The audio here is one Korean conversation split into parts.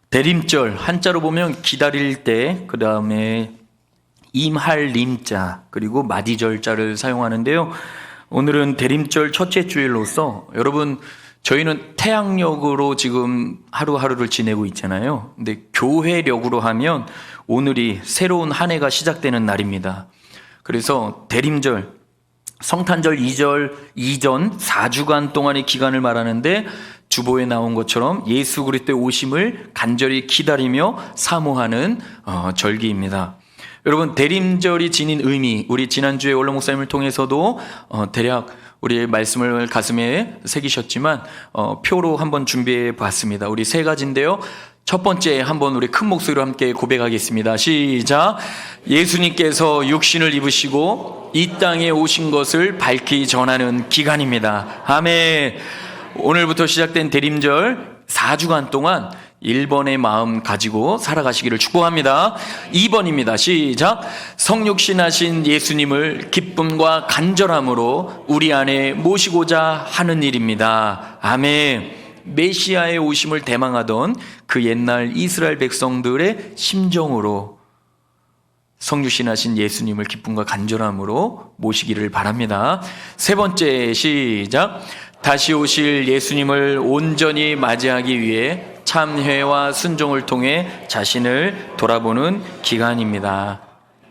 대림절 한자로 보면 기다릴 때, 그 다음에 임할 림자, 그리고 마디절자를 사용하는데요. 오늘은 대림절 첫째 주일로서 여러분, 저희는 태양력으로 지금 하루하루를 지내고 있잖아요. 근데 교회력으로 하면 오늘이 새로운 한 해가 시작되는 날입니다. 그래서 대림절, 성탄절 2절 이전 4주간 동안의 기간을 말하는데, 주보에 나온 것처럼 예수 그리스도의 오심을 간절히 기다리며 사모하는 절기입니다. 여러분, 대림절이 지닌 의미, 우리 지난주에 원로 목사님을 통해서도 대략 우리의 말씀을 가슴에 새기셨지만 표로 한번 준비해 봤습니다. 우리 세 가지인데요. 첫 번째, 한번 우리 큰 목소리로 함께 고백하겠습니다. 시작. 예수님께서 육신을 입으시고 이 땅에 오신 것을 밝히 전하는 기간입니다. 아멘. 오늘부터 시작된 대림절 4주간 동안 1번의 마음 가지고 살아가시기를 축복합니다. 2번입니다. 시작. 성육신하신 예수님을 기쁨과 간절함으로 우리 안에 모시고자 하는 일입니다. 아멘. 메시아의 오심을 대망하던 그 옛날 이스라엘 백성들의 심정으로 성육신하신 예수님을 기쁨과 간절함으로 모시기를 바랍니다. 세 번째, 시작. 다시 오실 예수님을 온전히 맞이하기 위해 참회와 순종을 통해 자신을 돌아보는 기간입니다.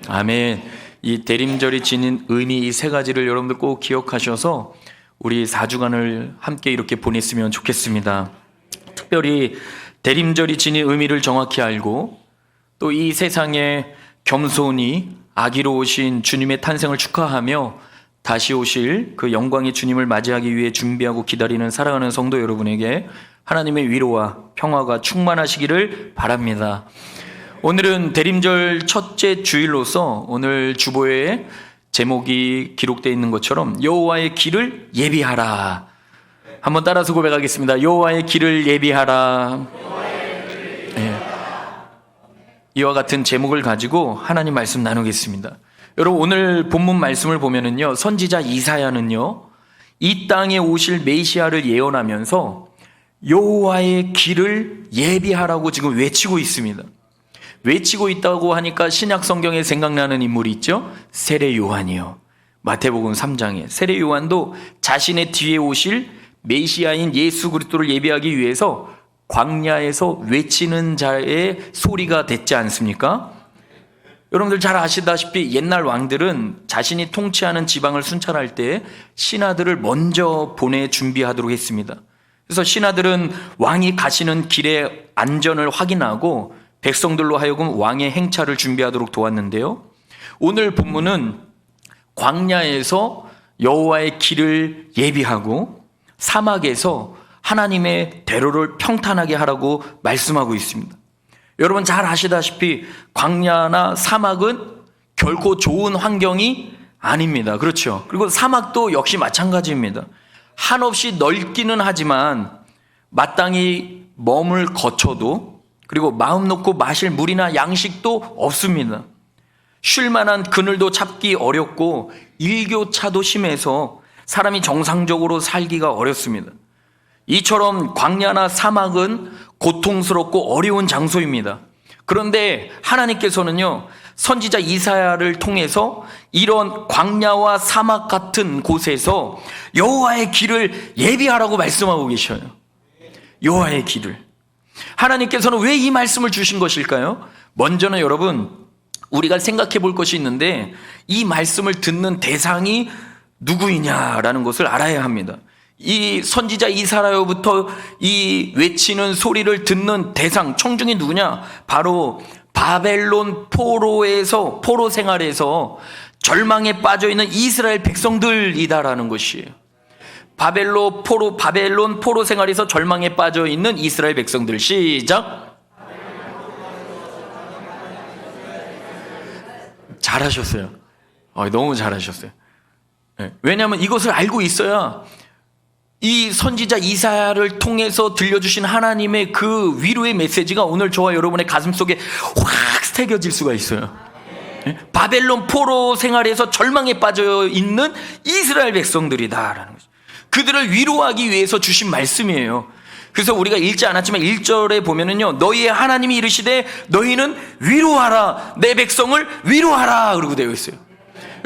아멘. 이 대림절이 지닌 의미, 이 세 가지를 여러분들 꼭 기억하셔서 우리 4주간을 함께 이렇게 보냈으면 좋겠습니다. 특별히 대림절이 지닌 의미를 정확히 알고 또 이 세상에 겸손히 아기로 오신 주님의 탄생을 축하하며 다시 오실 그 영광의 주님을 맞이하기 위해 준비하고 기다리는 사랑하는 성도 여러분에게 하나님의 위로와 평화가 충만하시기를 바랍니다. 오늘은 대림절 첫째 주일로서 오늘 주보에 제목이 기록되어 있는 것처럼 여호와의 길을 예비하라. 한번 따라서 고백하겠습니다. 여호와의 길을 예비하라. 이와 같은 제목을 가지고 하나님 말씀 나누겠습니다. 여러분, 오늘 본문 말씀을 보면은요, 선지자 이사야는요, 이 땅에 오실 메시아를 예언하면서 여호와의 길을 예비하라고 지금 외치고 있습니다. 외치고 있다고 하니까 신약 성경에 생각나는 인물이 있죠. 세례 요한이요. 마태복음 3장에 세례 요한도 자신의 뒤에 오실 메시아인 예수 그리스도를 예비하기 위해서 광야에서 외치는 자의 소리가 됐지 않습니까? 여러분들 잘 아시다시피 옛날 왕들은 자신이 통치하는 지방을 순찰할 때 신하들을 먼저 보내 준비하도록 했습니다. 그래서 신하들은 왕이 가시는 길의 안전을 확인하고 백성들로 하여금 왕의 행차를 준비하도록 도왔는데요. 오늘 본문은 광야에서 여호와의 길을 예비하고 사막에서 하나님의 대로를 평탄하게 하라고 말씀하고 있습니다. 여러분 잘 아시다시피 광야나 사막은 결코 좋은 환경이 아닙니다. 그렇죠? 그리고 사막도 역시 마찬가지입니다. 한없이 넓기는 하지만 마땅히 몸을 거쳐도, 그리고 마음 놓고 마실 물이나 양식도 없습니다. 쉴 만한 그늘도 찾기 어렵고 일교차도 심해서 사람이 정상적으로 살기가 어렵습니다. 이처럼 광야나 사막은 고통스럽고 어려운 장소입니다. 그런데 하나님께서는요, 선지자 이사야를 통해서 이런 광야와 사막 같은 곳에서 여호와의 길을 예비하라고 말씀하고 계셔요. 여호와의 길을. 하나님께서는 왜 이 말씀을 주신 것일까요? 먼저는 여러분, 우리가 생각해 볼 것이 있는데 이 말씀을 듣는 대상이 누구이냐라는 것을 알아야 합니다. 이 선지자 이사야로부터 이 외치는 소리를 듣는 대상, 청중이 누구냐? 바로 바벨론 포로 생활에서 절망에 빠져 있는 이스라엘 백성들이다라는 것이에요. 바벨론 포로 생활에서 절망에 빠져 있는 이스라엘 백성들. 시작. 잘하셨어요. 너무 잘하셨어요. 왜냐하면 이것을 알고 있어야 이 선지자 이사야를 통해서 들려주신 하나님의 그 위로의 메시지가 오늘 저와 여러분의 가슴 속에 확 새겨질 수가 있어요. 바벨론 포로 생활에서 절망에 빠져 있는 이스라엘 백성들이다라는 거죠. 그들을 위로하기 위해서 주신 말씀이에요. 그래서 우리가 읽지 않았지만 1절에 보면은요, 너희의 하나님이 이르시되 너희는 위로하라, 내 백성을 위로하라 그러고 되어 있어요.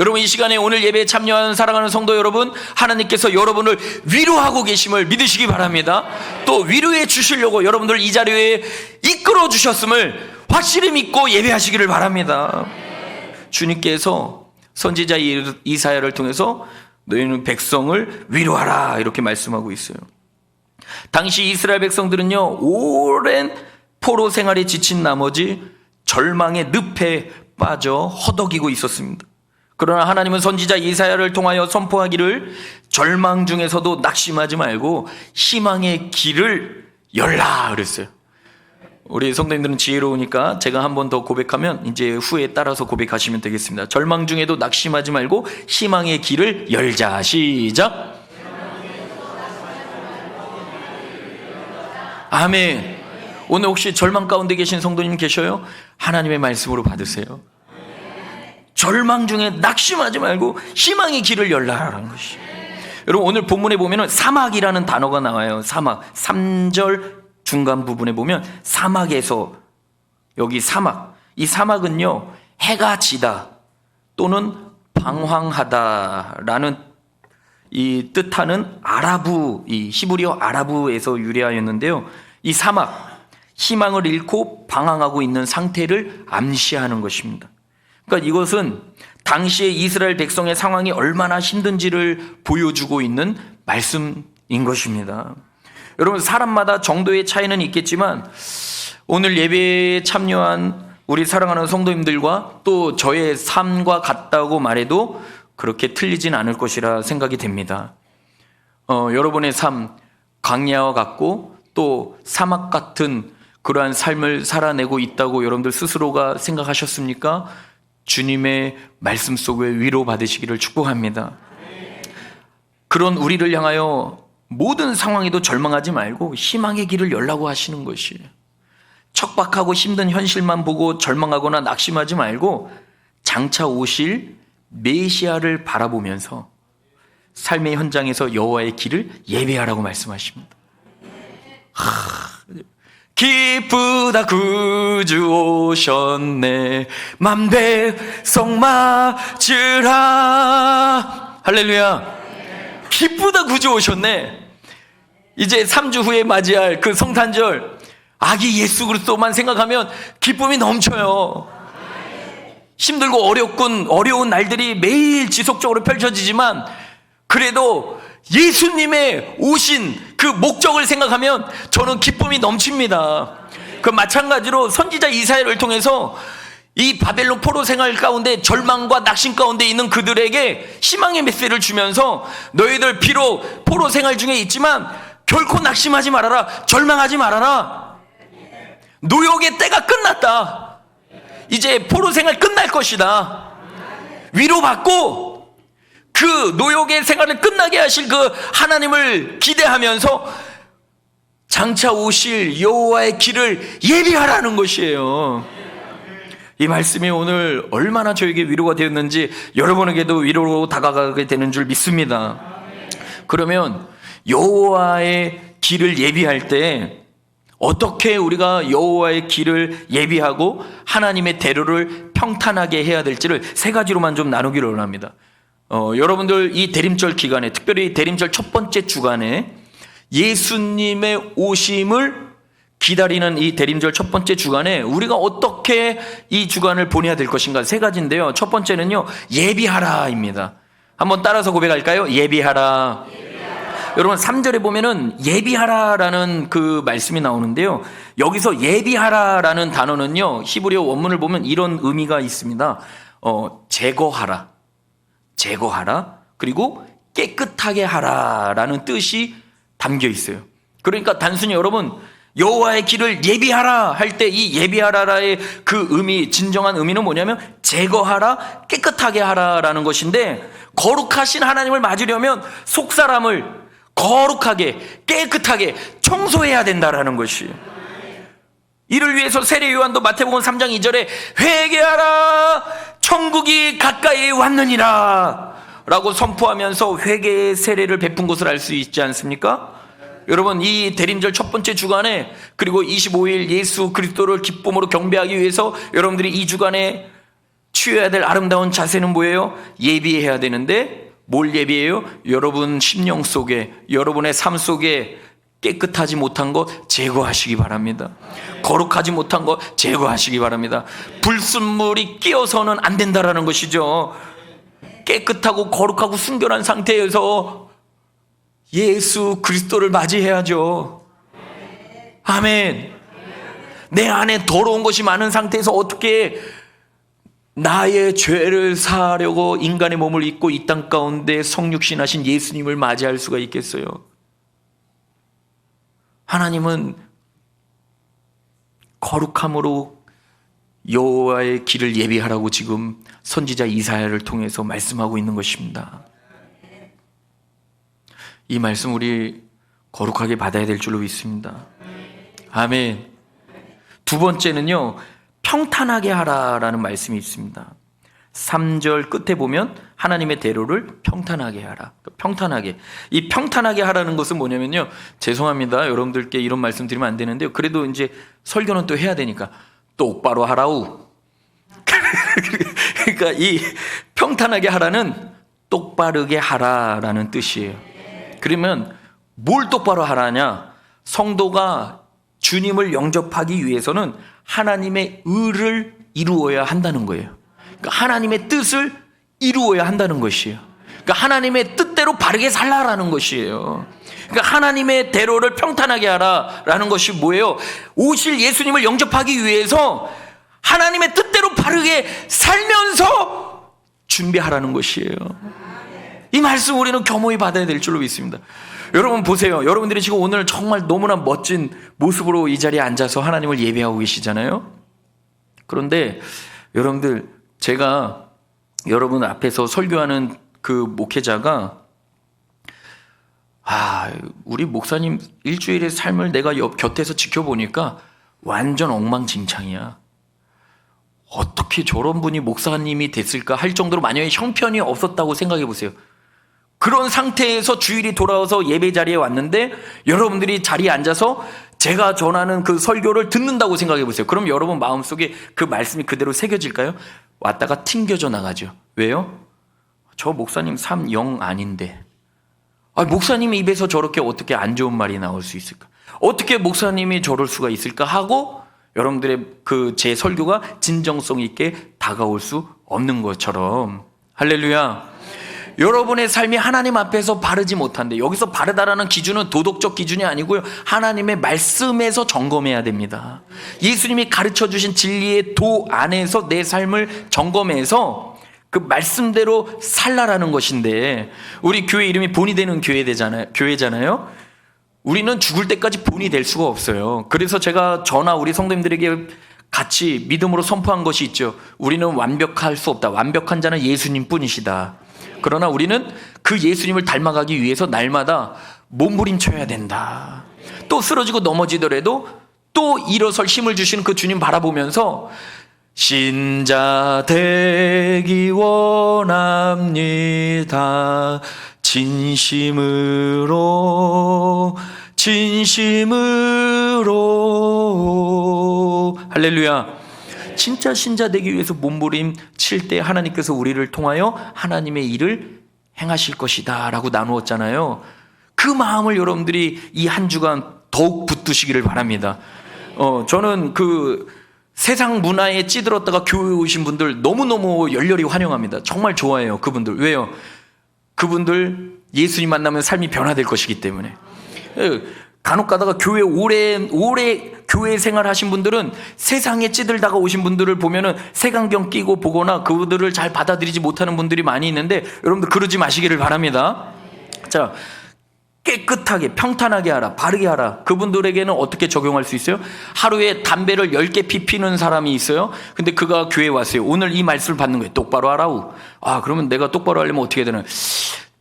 여러분, 이 시간에 오늘 예배에 참여하는 사랑하는 성도 여러분, 하나님께서 여러분을 위로하고 계심을 믿으시기 바랍니다. 또 위로해 주시려고 여러분들 이 자리에 이끌어 주셨음을 확실히 믿고 예배하시기를 바랍니다. 주님께서 선지자 이사야를 통해서 너희는 백성을 위로하라 이렇게 말씀하고 있어요. 당시 이스라엘 백성들은요, 오랜 포로 생활에 지친 나머지 절망의 늪에 빠져 허덕이고 있었습니다. 그러나 하나님은 선지자 이사야를 통하여 선포하기를 절망 중에서도 낙심하지 말고 희망의 길을 열라 그랬어요. 우리 성도님들은 지혜로우니까 제가 한 번 더 고백하면 이제 후에 따라서 고백하시면 되겠습니다. 절망 중에도 낙심하지 말고 희망의 길을 열자. 시작. 아멘. 오늘 혹시 절망 가운데 계신 성도님 계셔요? 하나님의 말씀으로 받으세요. 절망 중에 낙심하지 말고 희망의 길을 열라라는 것이. 여러분, 오늘 본문에 보면은 사막이라는 단어가 나와요. 사막. 3절 중간 부분에 보면 사막에서, 여기 사막. 이 사막은요, 해가 지다 또는 방황하다라는 이 뜻하는 아라브, 이 히브리어 아라브에서 유래하였는데요. 이 사막, 희망을 잃고 방황하고 있는 상태를 암시하는 것입니다. 그러니까 이것은 당시의 이스라엘 백성의 상황이 얼마나 힘든지를 보여주고 있는 말씀인 것입니다. 여러분, 사람마다 정도의 차이는 있겠지만 오늘 예배에 참여한 우리 사랑하는 성도님들과 또 저의 삶과 같다고 말해도 그렇게 틀리진 않을 것이라 생각이 됩니다. 여러분의 삶, 광야와 같고 또 사막 같은 그러한 삶을 살아내고 있다고 여러분들 스스로가 생각하셨습니까? 주님의 말씀 속에 위로 받으시기를 축복합니다. 그런 우리를 향하여 모든 상황에도 절망하지 말고 희망의 길을 열라고 하시는 것이에요. 척박하고 힘든 현실만 보고 절망하거나 낙심하지 말고 장차 오실 메시아를 바라보면서 삶의 현장에서 여호와의 길을 예배하라고 말씀하십니다. 기쁘다 구주 오셨네, 맘 백성 맞으라. 할렐루야. 기쁘다 구주 오셨네. 이제 3주 후에 맞이할 그 성탄절, 아기 예수 그리스도만 생각하면 기쁨이 넘쳐요. 힘들고 어려운 날들이 매일 지속적으로 펼쳐지지만 그래도 예수님의 오신 그 목적을 생각하면 저는 기쁨이 넘칩니다. 그 마찬가지로 선지자 이사야를 통해서 이 바벨론 포로 생활 가운데 절망과 낙심 가운데 있는 그들에게 희망의 메시지를 주면서 너희들 비록 포로 생활 중에 있지만 결코 낙심하지 말아라, 절망하지 말아라. 노역의 때가 끝났다. 이제 포로 생활 끝날 것이다. 위로받고 그 노역의 생활을 끝나게 하실 그 하나님을 기대하면서 장차 오실 여호와의 길을 예비하라는 것이에요. 이 말씀이 오늘 얼마나 저에게 위로가 되었는지 여러분에게도 위로로 다가가게 되는 줄 믿습니다. 그러면 여호와의 길을 예비할 때 어떻게 우리가 여호와의 길을 예비하고 하나님의 대로를 평탄하게 해야 될지를 세 가지로만 좀 나누기를 원합니다. 여러분들 이 대림절 기간에, 특별히 대림절 첫 번째 주간에 예수님의 오심을 기다리는 이 대림절 첫 번째 주간에 우리가 어떻게 이 주간을 보내야 될 것인가, 세 가지인데요. 첫 번째는요, 예비하라입니다. 한번 따라서 고백할까요? 예비하라. 여러분 3절에 보면은 예비하라라는 그 말씀이 나오는데요. 여기서 예비하라라는 단어는요, 히브리어 원문을 보면 이런 의미가 있습니다. 제거하라, 그리고 깨끗하게 하라라는 뜻이 담겨 있어요. 그러니까 단순히 여러분 여호와의 길을 예비하라 할 때 이 예비하라의 그 의미, 진정한 의미는 뭐냐면 제거하라, 깨끗하게 하라라는 것인데, 거룩하신 하나님을 맞으려면 속사람을 거룩하게 깨끗하게 청소해야 된다라는 것이에요. 이를 위해서 세례 요한도 마태복음 3장 2절에 회개하라, 천국이 가까이 왔느니라 라고 선포하면서 회개의 세례를 베푼 것을 알 수 있지 않습니까? 여러분, 이 대림절 첫 번째 주간에 그리고 25일 예수 그리스도를 기쁨으로 경배하기 위해서 여러분들이 이 주간에 취해야 될 아름다운 자세는 뭐예요? 예비해야 되는데 뭘 예비해요? 여러분 심령 속에, 여러분의 삶 속에 깨끗하지 못한 것 제거하시기 바랍니다. 거룩하지 못한 것 제거하시기 바랍니다. 불순물이 끼어서는 안 된다라는 것이죠. 깨끗하고 거룩하고 순결한 상태에서 예수 그리스도를 맞이해야죠. 아멘. 내 안에 더러운 것이 많은 상태에서 어떻게 나의 죄를 사하려고 인간의 몸을 입고 이 땅 가운데 성육신하신 예수님을 맞이할 수가 있겠어요? 하나님은 거룩함으로 여호와의 길을 예비하라고 지금 선지자 이사야를 통해서 말씀하고 있는 것입니다. 이 말씀 우리 거룩하게 받아야 될 줄로 믿습니다. 아멘. 두 번째는요, 평탄하게 하라라는 말씀이 있습니다. 3절 끝에 보면 하나님의 대로를 평탄하게 하라. 평탄하게. 이 평탄하게 하라는 것은 뭐냐면요, 죄송합니다. 여러분들께 이런 말씀 드리면 안 되는데요. 그래도 이제 설교는 또 해야 되니까 똑바로 하라우. 그러니까 이 평탄하게 하라는 똑바르게 하라라는 뜻이에요. 그러면 뭘 똑바로 하라냐? 성도가 주님을 영접하기 위해서는 하나님의 의를 이루어야 한다는 거예요. 그러니까 하나님의 뜻을 이루어야 한다는 것이에요. 그러니까 하나님의 뜻대로 바르게 살라라는 것이에요. 그러니까 하나님의 대로를 평탄하게 하라라는 것이 뭐예요? 오실 예수님을 영접하기 위해서 하나님의 뜻대로 바르게 살면서 준비하라는 것이에요. 이 말씀 우리는 겸허히 받아야 될 줄로 믿습니다. 여러분 보세요. 여러분들이 지금 오늘 정말 너무나 멋진 모습으로 이 자리에 앉아서 하나님을 예배하고 계시잖아요. 그런데 여러분들, 제가 여러분 앞에서 설교하는 그 목회자가 우리 목사님 일주일의 삶을 내가 곁에서 지켜보니까 완전 엉망진창이야. 어떻게 저런 분이 목사님이 됐을까 할 정도로 만약에 형편이 없었다고 생각해 보세요. 그런 상태에서 주일이 돌아와서 예배 자리에 왔는데 여러분들이 자리에 앉아서 제가 전하는 그 설교를 듣는다고 생각해 보세요. 그럼 여러분 마음속에 그 말씀이 그대로 새겨질까요? 왔다가 튕겨져 나가죠. 왜요? 저 목사님 삶 영 아닌데. 목사님의 입에서 저렇게 어떻게 안 좋은 말이 나올 수 있을까? 어떻게 목사님이 저럴 수가 있을까 하고 여러분들의 그 제 설교가 진정성 있게 다가올 수 없는 것처럼. 할렐루야. 여러분의 삶이 하나님 앞에서 바르지 못한데, 여기서 바르다라는 기준은 도덕적 기준이 아니고요, 하나님의 말씀에서 점검해야 됩니다. 예수님이 가르쳐 주신 진리의 도 안에서 내 삶을 점검해서 그 말씀대로 살라라는 것인데, 우리 교회 이름이 본이 되는 교회잖아요. 우리는 죽을 때까지 본이 될 수가 없어요. 그래서 제가 저나 우리 성도님들에게 같이 믿음으로 선포한 것이 있죠. 우리는 완벽할 수 없다. 완벽한 자는 예수님 뿐이시다. 그러나 우리는 그 예수님을 닮아가기 위해서 날마다 몸부림쳐야 된다. 또 쓰러지고 넘어지더라도 또 일어설 힘을 주시는 그 주님 바라보면서 신자 되기 원합니다. 진심으로 할렐루야. 진짜 신자 되기 위해서 몸부림 칠 때 하나님께서 우리를 통하여 하나님의 일을 행하실 것이다 라고 나누었잖아요. 그 마음을 여러분들이 이 한 주간 더욱 붙드시기를 바랍니다. 저는 그 세상 문화에 찌들었다가 교회에 오신 분들 너무너무 열렬히 환영합니다. 정말 좋아해요. 그분들. 왜요? 그분들 예수님 만나면 삶이 변화될 것이기 때문에. 간혹 가다가 교회 오래 교회 생활하신 분들은 세상에 찌들다가 오신 분들을 보면은 색안경 끼고 보거나 그들을 잘 받아들이지 못하는 분들이 많이 있는데, 여러분들 그러지 마시기를 바랍니다. 자, 깨끗하게 평탄하게 하라, 바르게 하라. 그분들에게는 어떻게 적용할 수 있어요? 하루에 담배를 10개 피우는 사람이 있어요. 근데 그가 교회에 왔어요. 오늘 이 말씀을 받는 거예요. 똑바로 하라고. 그러면 내가 똑바로 하려면 어떻게 해야 되나?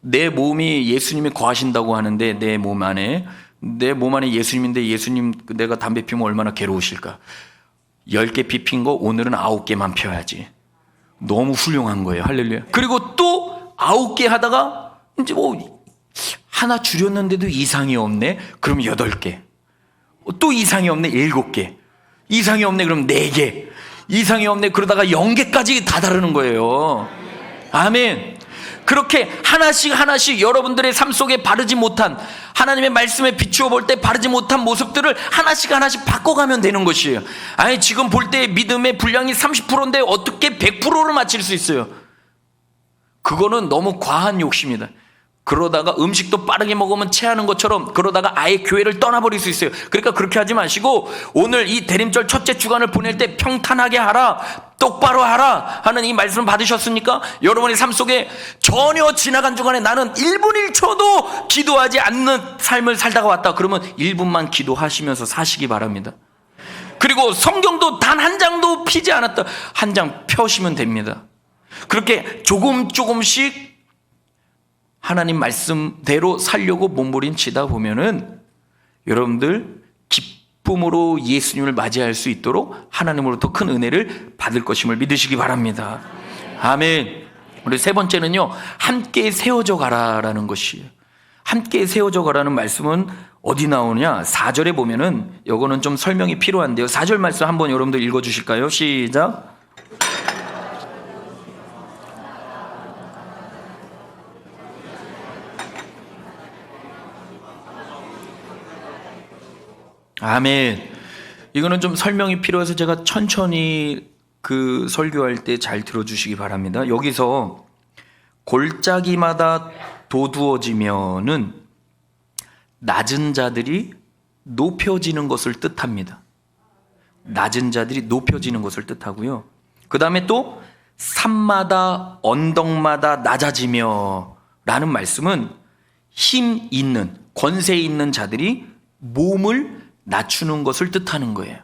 내 몸이 예수님이 거하신다고 하는데 내 몸 안에 예수님인데, 예수님 내가 담배 피우면 얼마나 괴로우실까? 10개 피핀 거 오늘은 9개만 펴야지. 너무 훌륭한 거예요. 할렐루야. 그리고 또 9개 하다가 이제 하나 줄였는데도 이상이 없네? 그럼 8개. 또 이상이 없네? 7개. 이상이 없네? 그럼 4개. 이상이 없네? 그러다가 0개까지 다 다르는 거예요. 아멘. 그렇게 하나씩 여러분들의 삶 속에 바르지 못한, 하나님의 말씀에 비추어 볼 때 바르지 못한 모습들을 하나씩 바꿔가면 되는 것이에요. 아니, 지금 볼 때 믿음의 분량이 30%인데 어떻게 100%를 맞출 수 있어요? 그거는 너무 과한 욕심이다. 그러다가 음식도 빠르게 먹으면 체하는 것처럼 그러다가 아예 교회를 떠나버릴 수 있어요. 그러니까 그렇게 하지 마시고 오늘 이 대림절 첫째 주간을 보낼 때 평탄하게 하라, 똑바로 하라 하는 이 말씀을 받으셨습니까? 여러분의 삶 속에 전혀 지나간 주간에 나는 1분 1초도 기도하지 않는 삶을 살다가 왔다. 그러면 1분만 기도하시면서 사시기 바랍니다. 그리고 성경도 단 한 장도 피지 않았다. 한 장 펴시면 됩니다. 그렇게 조금씩 하나님 말씀대로 살려고 몸부림치다 보면은 여러분들 기쁨으로 예수님을 맞이할 수 있도록 하나님으로부터 큰 은혜를 받을 것임을 믿으시기 바랍니다. 아멘. 우리 세 번째는요, 함께 세워져 가라라는 것이에요. 함께 세워져 가라는 말씀은 어디 나오냐? 4절에 보면은 이거는 좀 설명이 필요한데요. 4절 말씀 한번 여러분들 읽어 주실까요? 시작. 아멘. 이거는 좀 설명이 필요해서 제가 천천히 설교할 때 잘 들어주시기 바랍니다. 여기서 골짜기마다 도두어지면은 낮은 자들이 높여지는 것을 뜻합니다. 낮은 자들이 높여지는 것을 뜻하고요. 그 다음에 또 산마다 언덕마다 낮아지며 라는 말씀은 힘 있는, 권세 있는 자들이 몸을 낮추는 것을 뜻하는 거예요.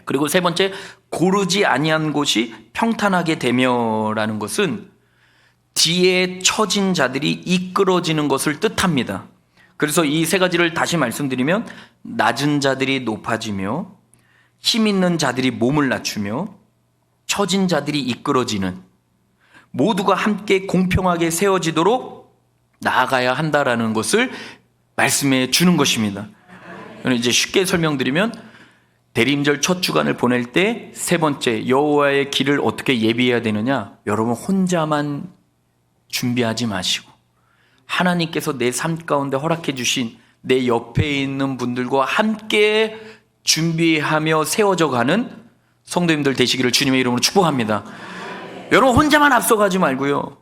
그리고 세 번째, 고르지 아니한 곳이 평탄하게 되며라는 것은 뒤에 처진 자들이 이끌어지는 것을 뜻합니다. 그래서 이 세 가지를 다시 말씀드리면 낮은 자들이 높아지며 힘 있는 자들이 몸을 낮추며 처진 자들이 이끌어지는, 모두가 함께 공평하게 세워지도록 나아가야 한다라는 것을 말씀해 주는 것입니다. 이제 쉽게 설명드리면 대림절 첫 주간을 보낼 때 세 번째, 여호와의 길을 어떻게 예비해야 되느냐? 여러분 혼자만 준비하지 마시고 하나님께서 내 삶 가운데 허락해 주신 내 옆에 있는 분들과 함께 준비하며 세워져 가는 성도님들 되시기를 주님의 이름으로 축복합니다. 여러분 혼자만 앞서가지 말고요.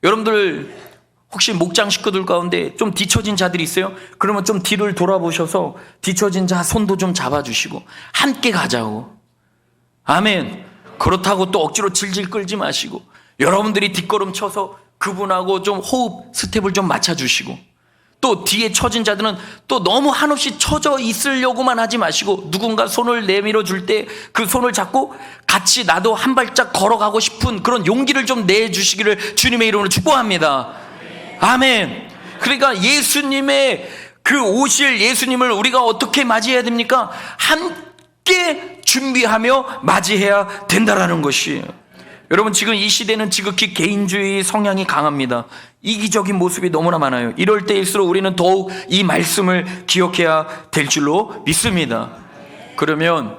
여러분들 혹시 목장 식구들 가운데 좀 뒤처진 자들이 있어요? 그러면 좀 뒤를 돌아보셔서 뒤처진 자 손도 좀 잡아주시고 함께 가자고. 아멘. 그렇다고 또 억지로 질질 끌지 마시고 여러분들이 뒷걸음 쳐서 그분하고 좀 호흡 스텝을 좀 맞춰주시고, 또 뒤에 처진 자들은 또 너무 한없이 처져 있으려고만 하지 마시고 누군가 손을 내밀어 줄 때 그 손을 잡고 같이 나도 한 발짝 걸어가고 싶은 그런 용기를 좀 내주시기를 주님의 이름으로 축복합니다. 아멘. 그러니까 예수님의 그 오실 예수님을 우리가 어떻게 맞이해야 됩니까? 함께 준비하며 맞이해야 된다라는 것이에요. 여러분 지금 이 시대는 지극히 개인주의 성향이 강합니다. 이기적인 모습이 너무나 많아요. 이럴 때일수록 우리는 더욱 이 말씀을 기억해야 될 줄로 믿습니다. 그러면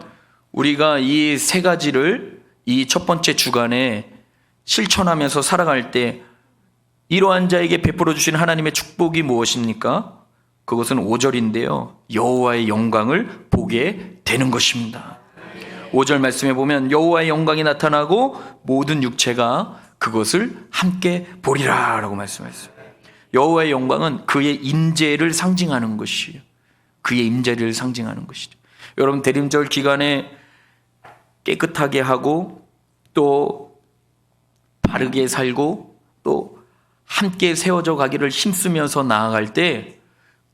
우리가 이 세 가지를 이 첫 번째 주간에 실천하면서 살아갈 때 이러한 자에게 베풀어 주신 하나님의 축복이 무엇입니까? 그것은 5절인데요. 여호와의 영광을 보게 되는 것입니다. 5절 말씀에 보면 여호와의 영광이 나타나고 모든 육체가 그것을 함께 보리라 라고 말씀하셨어요. 여호와의 영광은 그의 임재를 상징하는 것이에요. 그의 임재를 상징하는 것이죠. 여러분 대림절 기간에 깨끗하게 하고 또 바르게 살고 또 함께 세워져 가기를 힘쓰면서 나아갈 때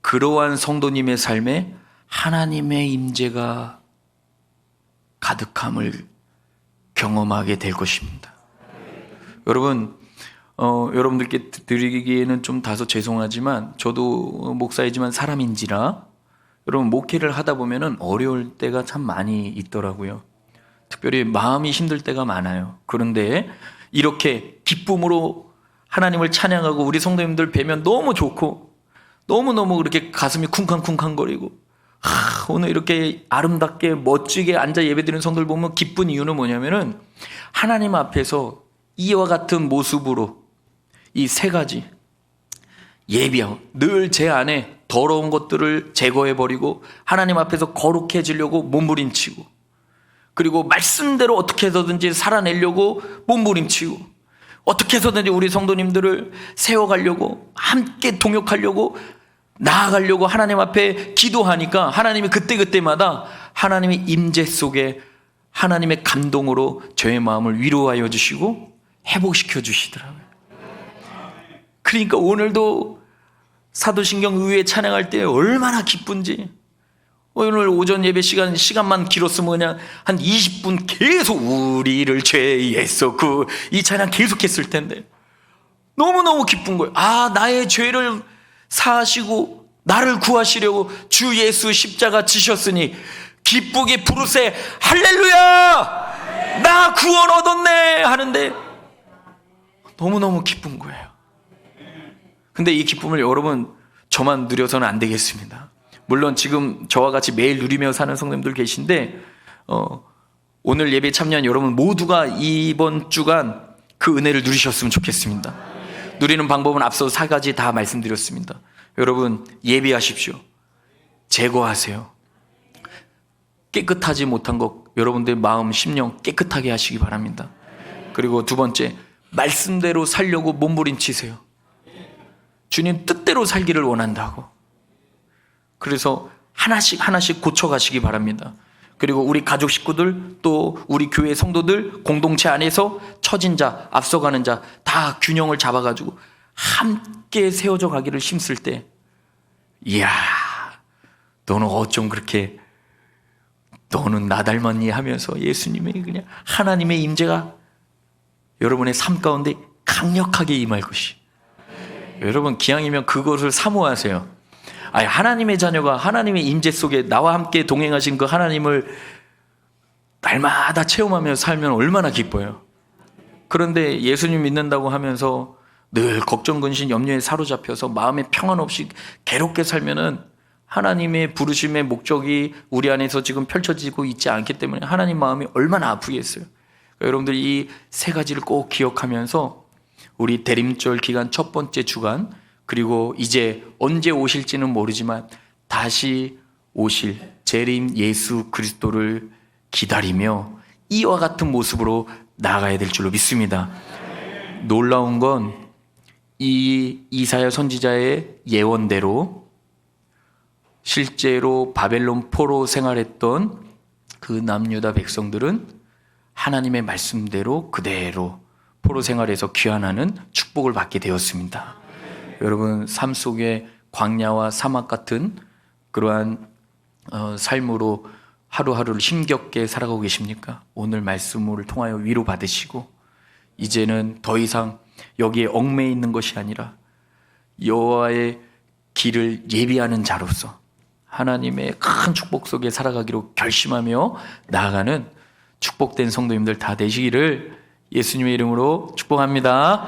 그러한 성도님의 삶에 하나님의 임재가 가득함을 경험하게 될 것입니다. 여러분, 여러분들께 드리기에는 좀 다소 죄송하지만 저도 목사이지만 사람인지라 여러분 목회를 하다 보면은 어려울 때가 참 많이 있더라고요. 특별히 마음이 힘들 때가 많아요. 그런데 이렇게 기쁨으로 하나님을 찬양하고 우리 성도님들 뵈면 너무 좋고 너무너무 그렇게 가슴이 쿵쾅쿵쾅거리고 오늘 이렇게 아름답게 멋지게 앉아 예배드리는 성도들 보면 기쁜 이유는 뭐냐면은 하나님 앞에서 이와 같은 모습으로 이 세 가지 예비하고 늘 제 안에 더러운 것들을 제거해버리고 하나님 앞에서 거룩해지려고 몸부림치고 그리고 말씀대로 어떻게 해서든지 살아내려고 몸부림치고 어떻게 해서든지 우리 성도님들을 세워가려고 함께 동역하려고 나아가려고 하나님 앞에 기도하니까 하나님이 그때그때마다 하나님의 임재 속에 하나님의 감동으로 저의 마음을 위로하여 주시고 회복시켜 주시더라고요. 그러니까 오늘도 사도신경 의회 찬양할 때 얼마나 기쁜지 오늘 오전 예배 시간만 길었으면 그냥 한 20분 계속 우리를 죄에서 이 찬양 계속했을 텐데 너무너무 기쁜 거예요. 나의 죄를 사하시고 나를 구하시려고 주 예수 십자가 지셨으니 기쁘게 부르세 할렐루야 나 구원 얻었네 하는데 너무너무 기쁜 거예요. 근데 이 기쁨을 여러분 저만 누려서는 안 되겠습니다. 물론 지금 저와 같이 매일 누리며 사는 성도님들 계신데 오늘 예배 참여한 여러분 모두가 이번 주간 그 은혜를 누리셨으면 좋겠습니다. 누리는 방법은 앞서 4가지 다 말씀드렸습니다. 여러분 예비하십시오. 제거하세요. 깨끗하지 못한 것 여러분들 마음 심령 깨끗하게 하시기 바랍니다. 그리고 두 번째 말씀대로 살려고 몸부림치세요. 주님 뜻대로 살기를 원한다고. 그래서 하나씩 고쳐가시기 바랍니다. 그리고 우리 가족 식구들 또 우리 교회 성도들 공동체 안에서 처진 자 앞서가는 자 다 균형을 잡아가지고 함께 세워져 가기를 힘쓸 때 이야 너는 어쩜 그렇게 너는 나 닮았니 하면서 예수님의 그냥 하나님의 임재가 여러분의 삶 가운데 강력하게 임할 것이 여러분 기왕이면 그것을 사모하세요. 하나님의 자녀가 하나님의 임재 속에 나와 함께 동행하신 그 하나님을 날마다 체험하며 살면 얼마나 기뻐요. 그런데 예수님 믿는다고 하면서 늘 걱정, 근심, 염려에 사로잡혀서 마음에 평안 없이 괴롭게 살면은 하나님의 부르심의 목적이 우리 안에서 지금 펼쳐지고 있지 않기 때문에 하나님 마음이 얼마나 아프겠어요. 그러니까 여러분들 이 세 가지를 꼭 기억하면서 우리 대림절 기간 첫 번째 주간 그리고 이제 언제 오실지는 모르지만 다시 오실 재림 예수 그리스도를 기다리며 이와 같은 모습으로 나아가야 될 줄로 믿습니다. 놀라운 건 이 이사야 선지자의 예언대로 실제로 바벨론 포로 생활했던 그 남유다 백성들은 하나님의 말씀대로 그대로 포로 생활에서 귀환하는 축복을 받게 되었습니다. 여러분 삶 속에 광야와 사막 같은 그러한 삶으로 하루하루를 힘겹게 살아가고 계십니까? 오늘 말씀을 통하여 위로받으시고 이제는 더 이상 여기에 얽매여 있는 것이 아니라 여호와의 길을 예비하는 자로서 하나님의 큰 축복 속에 살아가기로 결심하며 나아가는 축복된 성도님들 다 되시기를 예수님의 이름으로 축복합니다.